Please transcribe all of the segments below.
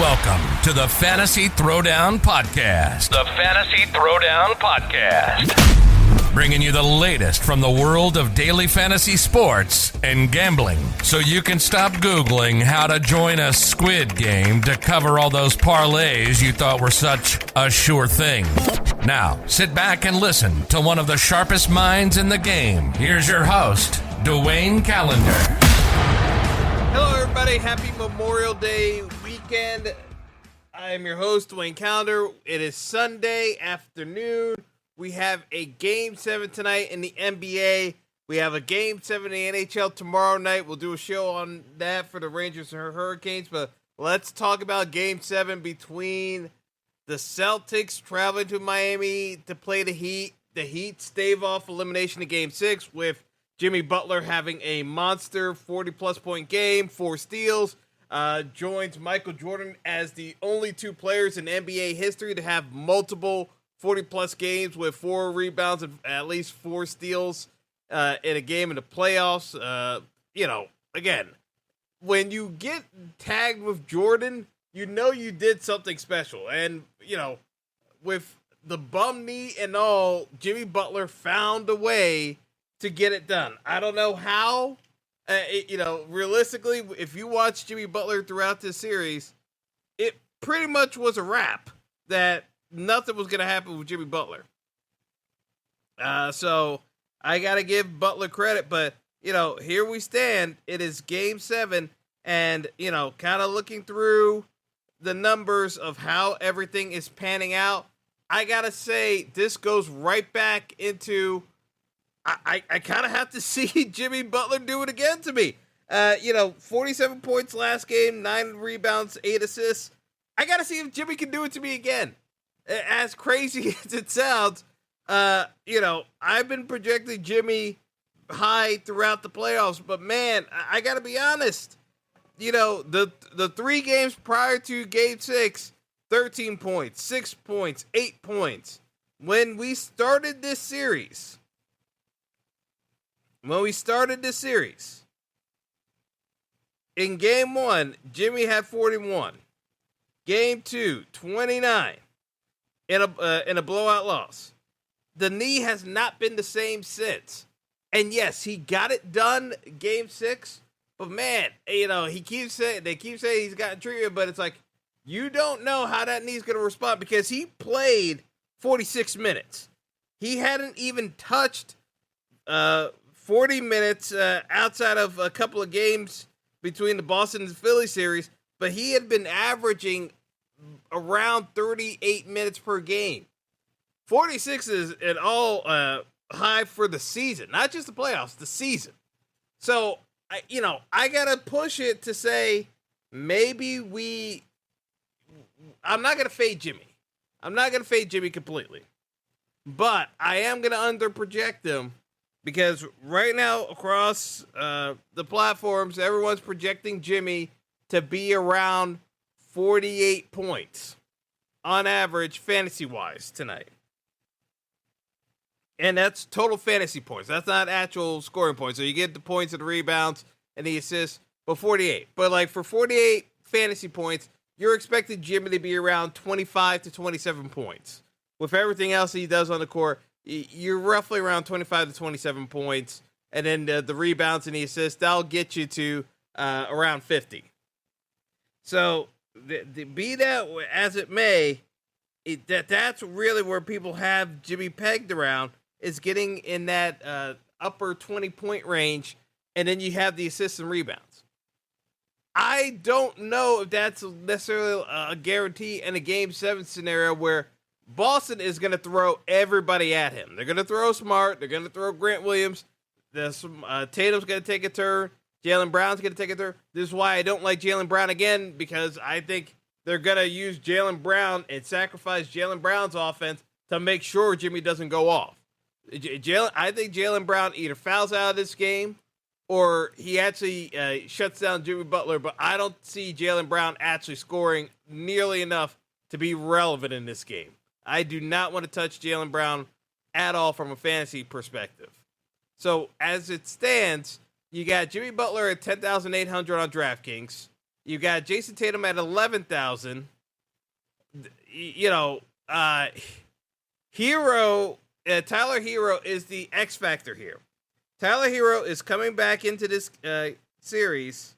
Welcome to the Fantasy Throwdown Podcast. The Fantasy Throwdown Podcast. Bringing you the latest from the world of daily fantasy sports and gambling, so you can stop Googling how to join a squid game to cover all those parlays you thought were such a sure thing. Now, sit back and listen to one of the sharpest minds in the game. Here's your host, Dwayne Callender. Hello, everybody. Happy Memorial Day weekend. I am your host, Dwayne Callender. It is Sunday afternoon. We have a Game 7 tonight in the NBA. We have a Game 7 in the NHL tomorrow night. We'll do a show on that for the Rangers and Hurricanes. But let's talk about Game 7 between the Celtics traveling to Miami to play the Heat. The Heat stave off elimination in Game 6 with Jimmy Butler having a monster 40-plus point game, 4 steals, joins Michael Jordan as the only 2 players in NBA history to have multiple 40-plus games with 4 rebounds and at least 4 steals in a game in the playoffs. Again, when you get tagged with Jordan, you know you did something special. And, with the bum knee and all, Jimmy Butler found a way to get it done. I don't know how. Realistically, if you watch Jimmy Butler throughout this series, it pretty much was a wrap that nothing was going to happen with Jimmy Butler. So I got to give Butler credit, but, here we stand. It is Game 7, and, kind of looking through the numbers of how everything is panning out, I got to say this goes right back into I kind of have to see Jimmy Butler do it again to me. 47 points last game, 9 rebounds, 8 assists. I got to see if Jimmy can do it to me again. As crazy as it sounds, I've been projecting Jimmy high throughout the playoffs, but man, I got to be honest. The 3 games prior to Game 6, 13 points, 6 points, 8 points. When we started this series, in Game 1, Jimmy had 41. Game 2, 29 in a blowout loss. The knee has not been the same since. And yes, he got it done Game 6, but man, they keep saying he's gotten treatment, but it's like, you don't know how that knee's going to respond because he played 46 minutes. He hadn't even touched 40 minutes outside of a couple of games between the Boston and Philly series, but he had been averaging around 38 minutes per game. 46 is an all high for the season, not just the playoffs, the season. So, I got to push it to say maybe I'm not going to fade Jimmy. I'm not going to fade Jimmy completely, but I am going to underproject him. Because right now, across the platforms, everyone's projecting Jimmy to be around 48 points on average, fantasy-wise, tonight. And that's total fantasy points. That's not actual scoring points. So you get the points and the rebounds and the assists, but 48. But, for 48 fantasy points, you're expecting Jimmy to be around 25 to 27 points. With everything else he does on the court, you're roughly around 25 to 27 points, and then the rebounds and the assists, that'll get you to around 50. So, be that as it may, that's really where people have Jimmy pegged around, is getting in that upper 20-point range, and then you have the assists and rebounds. I don't know if that's necessarily a guarantee in a Game 7 scenario where Boston is going to throw everybody at him. They're going to throw Smart. They're going to throw Grant Williams. Tatum's going to take a turn. Jaylen Brown's going to take a turn. This is why I don't like Jaylen Brown again, because I think they're going to use Jaylen Brown and sacrifice Jaylen Brown's offense to make sure Jimmy doesn't go off. I think Jaylen Brown either fouls out of this game or he actually shuts down Jimmy Butler, but I don't see Jaylen Brown actually scoring nearly enough to be relevant in this game. I do not want to touch Jaylen Brown at all from a fantasy perspective. So, as it stands, you got Jimmy Butler at 10,800 on DraftKings. You got Jason Tatum at 11,000. Hero, Tyler Hero is the X factor here. Tyler Hero is coming back into this series,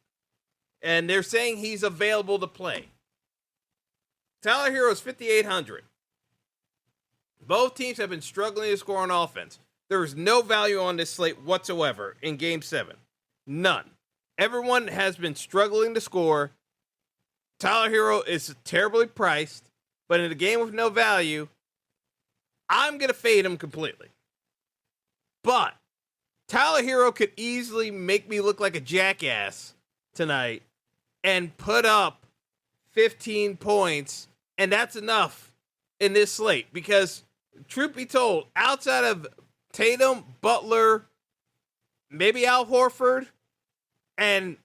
and they're saying he's available to play. Tyler Hero is 5,800. Both teams have been struggling to score on offense. There is no value on this slate whatsoever in Game 7. None. Everyone has been struggling to score. Tyler Hero is terribly priced, but in a game with no value, I'm going to fade him completely. But Tyler Hero could easily make me look like a jackass tonight and put up 15 points, and that's enough in this slate because, truth be told, outside of Tatum, Butler, maybe Al Horford, and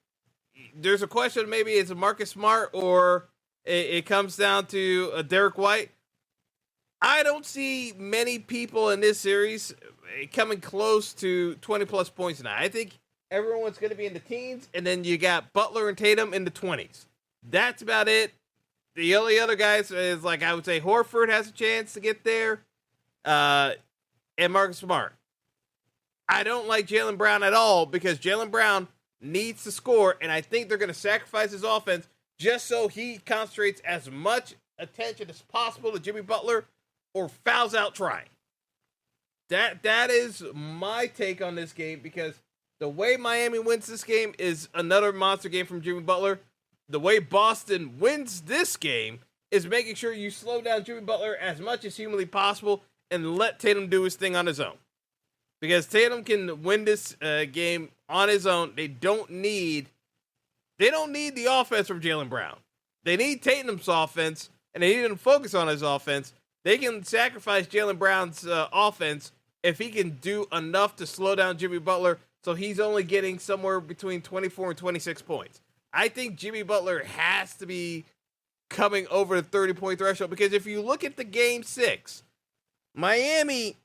there's a question maybe it's a Marcus Smart or it comes down to a Derek White. I don't see many people in this series coming close to 20-plus points tonight. I think everyone's going to be in the teens, and then you got Butler and Tatum in the 20s. That's about it. The only other guys is, like, I would say Horford has a chance to get there, and Marcus Smart. I don't like Jaylen Brown at all because Jaylen Brown needs to score, and I think they're going to sacrifice his offense just so he concentrates as much attention as possible to Jimmy Butler or fouls out trying. That is my take on this game because the way Miami wins this game is another monster game from Jimmy Butler. The way Boston wins this game is making sure you slow down Jimmy Butler as much as humanly possible and let Tatum do his thing on his own. Because Tatum can win this game on his own. They don't need the offense from Jaylen Brown. They need Tatum's offense, and they need him to focus on his offense. They can sacrifice Jaylen Brown's offense if he can do enough to slow down Jimmy Butler so he's only getting somewhere between 24 and 26 points. I think Jimmy Butler has to be coming over the 30-point threshold because if you look at the Game 6, Miami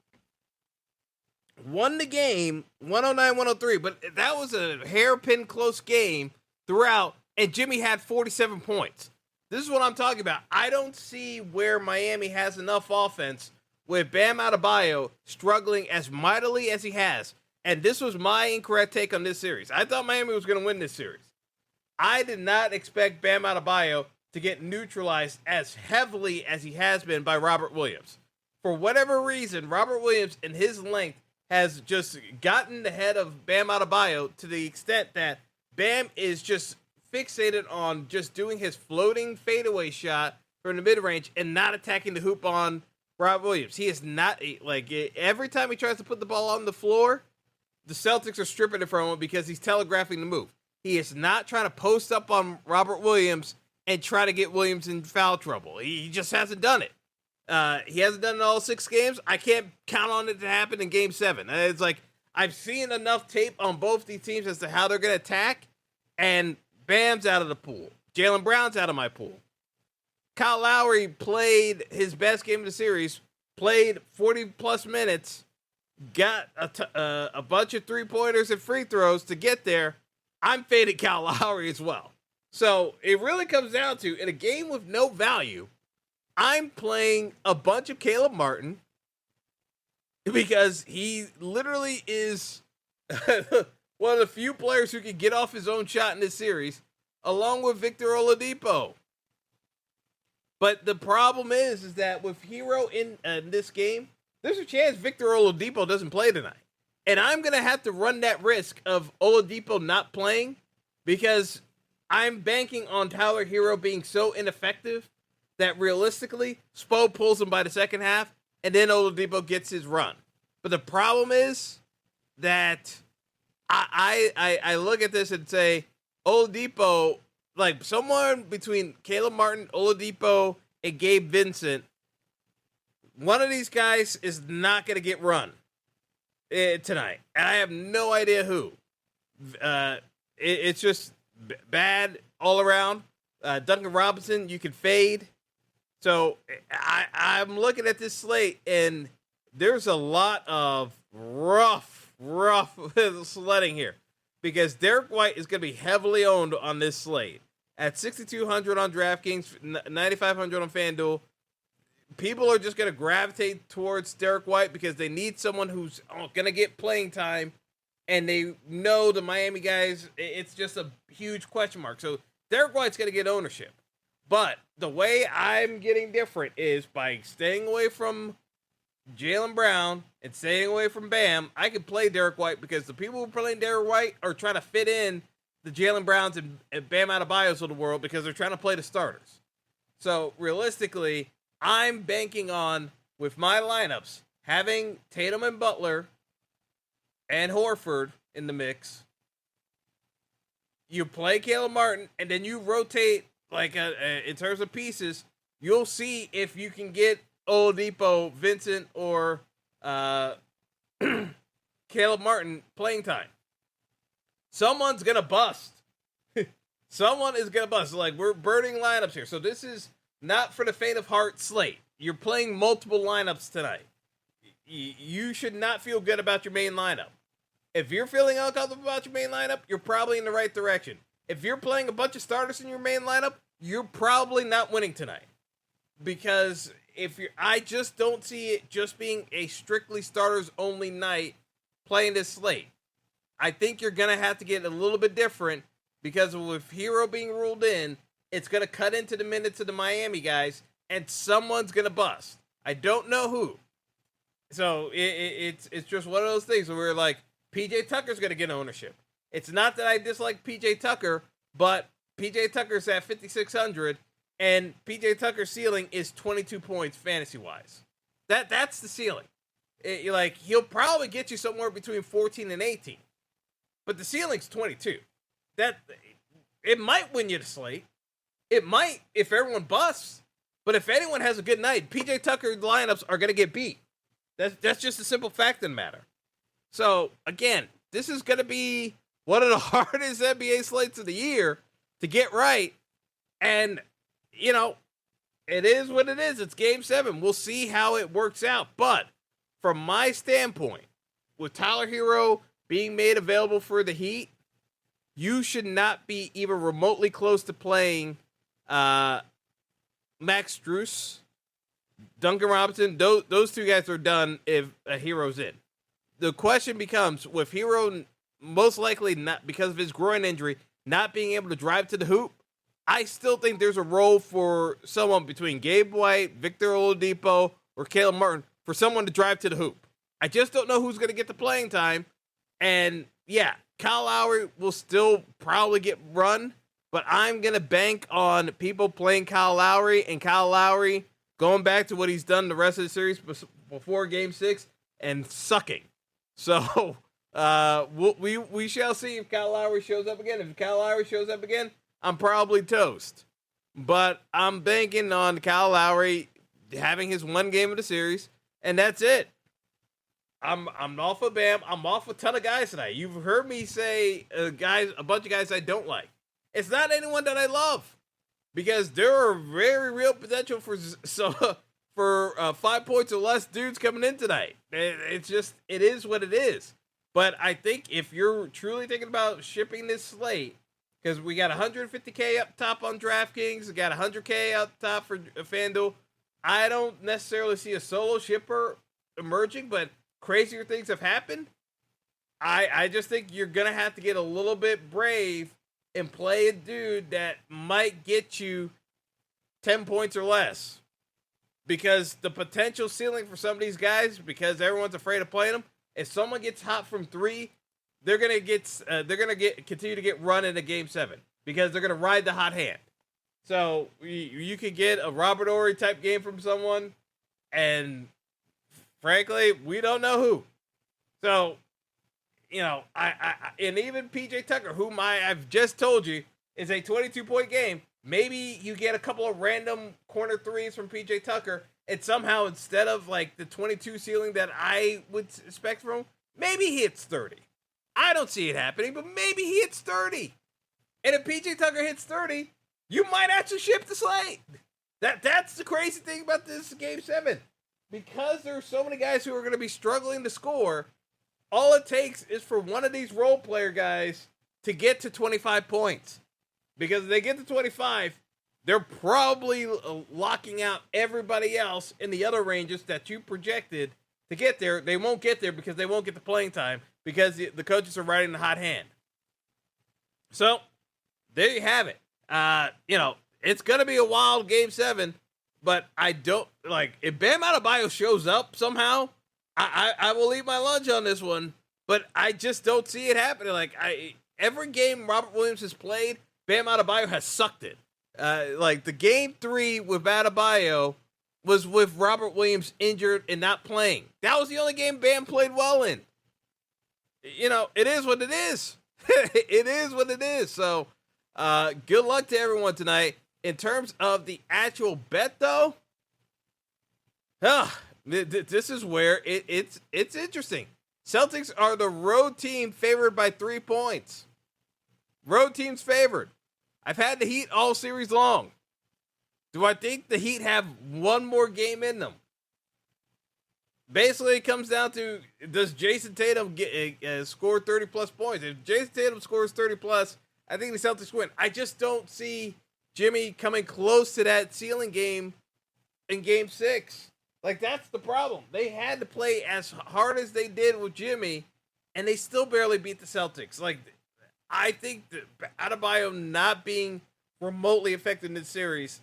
won the game 109-103, but that was a hairpin close game throughout, and Jimmy had 47 points. This is what I'm talking about. I don't see where Miami has enough offense with Bam Adebayo struggling as mightily as he has. And this was my incorrect take on this series. I thought Miami was going to win this series. I did not expect Bam Adebayo to get neutralized as heavily as he has been by Robert Williams. For whatever reason, Robert Williams and his length has just gotten ahead of Bam Adebayo to the extent that Bam is just fixated on just doing his floating fadeaway shot from the mid-range and not attacking the hoop on Rob Williams. He is not, like, every time he tries to put the ball on the floor, the Celtics are stripping it from him because he's telegraphing the move. He is not trying to post up on Robert Williams and try to get Williams in foul trouble. He just hasn't done it. He hasn't done it in all 6 games. I can't count on it to happen in Game 7. It's like, I've seen enough tape on both these teams as to how they're going to attack, and Bam's out of the pool. Jaylen Brown's out of my pool. Kyle Lowry played his best game of the series, played 40-plus minutes, got a bunch of three-pointers and free throws to get there. I'm faded Kyle Lowry as well. So it really comes down to, in a game with no value, I'm playing a bunch of Caleb Martin because he literally is one of the few players who can get off his own shot in this series, along with Victor Oladipo. But the problem is that with Hero in this game, there's a chance Victor Oladipo doesn't play tonight. And I'm going to have to run that risk of Oladipo not playing because I'm banking on Tyler Hero being so ineffective that realistically, Spo pulls him by the second half, and then Oladipo gets his run. But the problem is that I look at this and say, Oladipo, like someone between Caleb Martin, Oladipo, and Gabe Vincent, one of these guys is not going to get run tonight. And I have no idea who. It's just bad all around. Duncan Robinson, you can fade. So I'm looking at this slate, and there's a lot of rough sledding here because Derek White is going to be heavily owned on this slate. at 6,200 on DraftKings, 9,500 on FanDuel. People are just going to gravitate towards Derek White because they need someone who's going to get playing time, and they know the Miami guys, it's just a huge question mark. So Derek White's going to get ownership. But the way I'm getting different is by staying away from Jaylen Brown and staying away from Bam. I can play Derek White because the people who are playing Derek White are trying to fit in the Jaylen Browns and Bam Adebayos of the world because they're trying to play the starters. So realistically, I'm banking on, with my lineups, having Tatum and Butler and Horford in the mix. You play Caleb Martin, and then you rotate, in terms of pieces, you'll see if you can get Oladipo, Vincent, or Caleb Martin playing time. Someone's going to bust. Someone is going to bust. We're burning lineups here. So this is not for the faint of heart slate. You're playing multiple lineups tonight. You should not feel good about your main lineup. If you're feeling uncomfortable about your main lineup, you're probably in the right direction. If you're playing a bunch of starters in your main lineup, you're probably not winning tonight. Because I just don't see it just being a strictly starters only night playing this slate. I think you're going to have to get a little bit different because with Hero being ruled in, it's going to cut into the minutes of the Miami guys, and someone's going to bust. I don't know who. So it's just one of those things where PJ Tucker's going to get ownership. It's not that I dislike PJ Tucker, but PJ Tucker's at 5,600, and PJ Tucker's ceiling is 22 points fantasy-wise. That's the ceiling. He'll probably get you somewhere between 14 and 18, but the ceiling's 22. It might win you the slate. It might if everyone busts, but if anyone has a good night, PJ Tucker lineups are going to get beat. That's just a simple fact of the matter. So, again, this is going to be one of the hardest NBA slates of the year to get right. And, it is what it is. It's Game 7. We'll see how it works out. But from my standpoint, with Tyler Hero being made available for the Heat, you should not be even remotely close to playing Max Strus, Duncan Robinson. Those two guys are done if a Hero's in. The question becomes, with Hero most likely not, because of his groin injury, not being able to drive to the hoop, I still think there's a role for someone between Gabe White, Victor Oladipo, or Caleb Martin for someone to drive to the hoop. I just don't know who's going to get the playing time. And, yeah, Kyle Lowry will still probably get run, but I'm going to bank on people playing Kyle Lowry, and Kyle Lowry going back to what he's done the rest of the series before Game 6 and sucking. So we shall see if Kyle Lowry shows up again. If Kyle Lowry shows up again, I'm probably toast. But I'm banking on Kyle Lowry having his one game of the series, and that's it. I'm off of Bam. I'm off a ton of guys tonight. You've heard me say a bunch of guys I don't like. It's not anyone that I love, because there are very real potential for 5 points or less dudes coming in tonight. It is what it is. But I think if you're truly thinking about shipping this slate, because we got 150K up top on DraftKings, we got 100K up top for FanDuel, I don't necessarily see a solo shipper emerging, but crazier things have happened. I just think you're going to have to get a little bit brave and play a dude that might get you 10 points or less. Because the potential ceiling for some of these guys, because everyone's afraid of playing them, if someone gets hot from 3, they're gonna continue to get run into Game 7 because they're gonna ride the hot hand. So you could get a Robert Horry type game from someone, and frankly, we don't know who. So I and even PJ Tucker, whom I've just told you is a 22-point game. Maybe you get a couple of random corner threes from PJ Tucker, and somehow instead of the 22 ceiling that I would expect from him, maybe he hits 30. I don't see it happening, but maybe he hits 30. And if PJ Tucker hits 30, you might actually ship the slate. That's the crazy thing about this Game 7. Because there are so many guys who are going to be struggling to score, all it takes is for one of these role player guys to get to 25 points. Because if they get to 25, they're probably locking out everybody else in the other ranges that you projected to get there. They won't get there because they won't get the playing time because the coaches are riding the hot hand. So, there you have it. It's going to be a wild Game 7, but I don't, if Bam Adebayo shows up somehow, I will eat my lunch on this one, but I just don't see it happening. Every game Robert Williams has played, Bam Adebayo has sucked it. The Game 3 with Adebayo was with Robert Williams injured and not playing. That was the only game Bam played well in. It is what it is. It is what it is. So, good luck to everyone tonight. In terms of the actual bet, though, this is where it's interesting. Celtics are the road team favored by 3 points. Road team's favored. I've had the Heat all series long. Do I think the Heat have one more game in them? Basically, it comes down to, does Jason Tatum score 30-plus points? If Jason Tatum scores 30-plus, I think the Celtics win. I just don't see Jimmy coming close to that ceiling game in Game 6. That's the problem. They had to play as hard as they did with Jimmy, and they still barely beat the Celtics. I think that Adebayo not being remotely affected in this series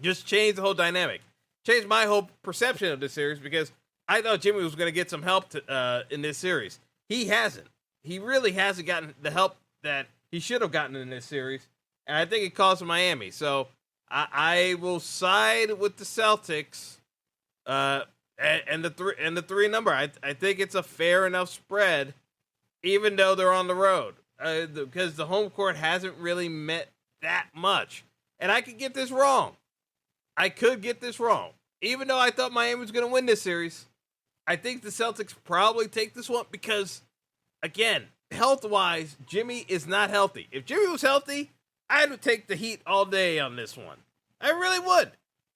just changed the whole dynamic. Changed my whole perception of this series because I thought Jimmy was going to get some help in this series. He hasn't. He really hasn't gotten the help that he should have gotten in this series, and I think it cost him Miami. So I will side with the Celtics and the 3 number. I think it's a fair enough spread, even though they're on the road, because the home court hasn't really met that much. And I could get this wrong. Even though I thought Miami was going to win this series, I think the Celtics probably take this one because, again, health-wise, Jimmy is not healthy. If Jimmy was healthy, I would take the Heat all day on this one. I really would.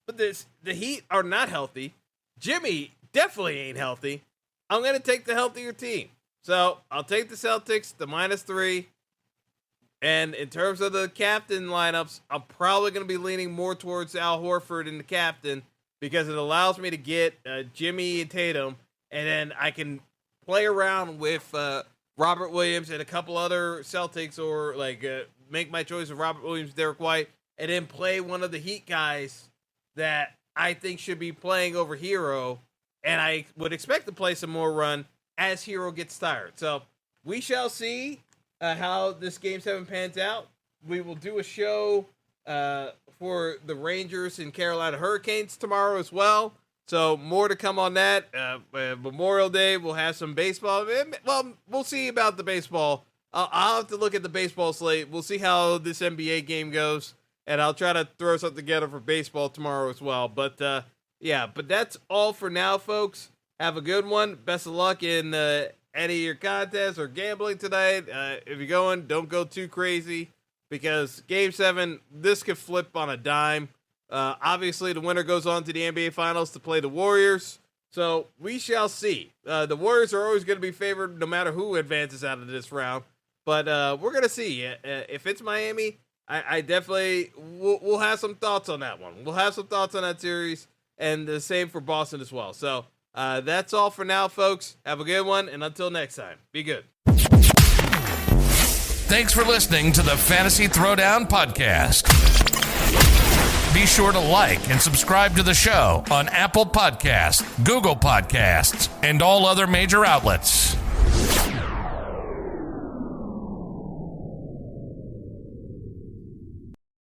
But the Heat are not healthy. Jimmy definitely ain't healthy. I'm going to take the healthier team. So I'll take the Celtics, the -3. And in terms of the captain lineups, I'm probably going to be leaning more towards Al Horford in the captain because it allows me to get Jimmy and Tatum, and then I can play around with Robert Williams and a couple other Celtics, or make my choice of Robert Williams, Derek White, and then play one of the Heat guys that I think should be playing over Hero, and I would expect to play some more run as Hero gets tired. So we shall see how this Game 7 pans out. We will do a show for the Rangers and Carolina Hurricanes tomorrow as well. So more to come on that. Memorial Day, we'll have some baseball. Well, we'll see about the baseball. I'll have to look at the baseball slate. We'll see how this NBA game goes, and I'll try to throw something together for baseball tomorrow as well. But but that's all for now, folks. Have a good one. Best of luck in any of your contests or gambling tonight. If you're going, don't go too crazy because Game 7, this could flip on a dime. Obviously, the winner goes on to the NBA Finals to play the Warriors. So we shall see. The Warriors are always going to be favored no matter who advances out of this round. But we're going to see. If it's Miami, I definitely we'll have some thoughts on that one. We'll have some thoughts on that series, and the same for Boston as well. So that's all for now, folks. Have a good one, and until next time, be good. Thanks for listening to the Fantasy Throwdown Podcast. Be sure to like and subscribe to the show on Apple Podcasts, Google Podcasts, and all other major outlets.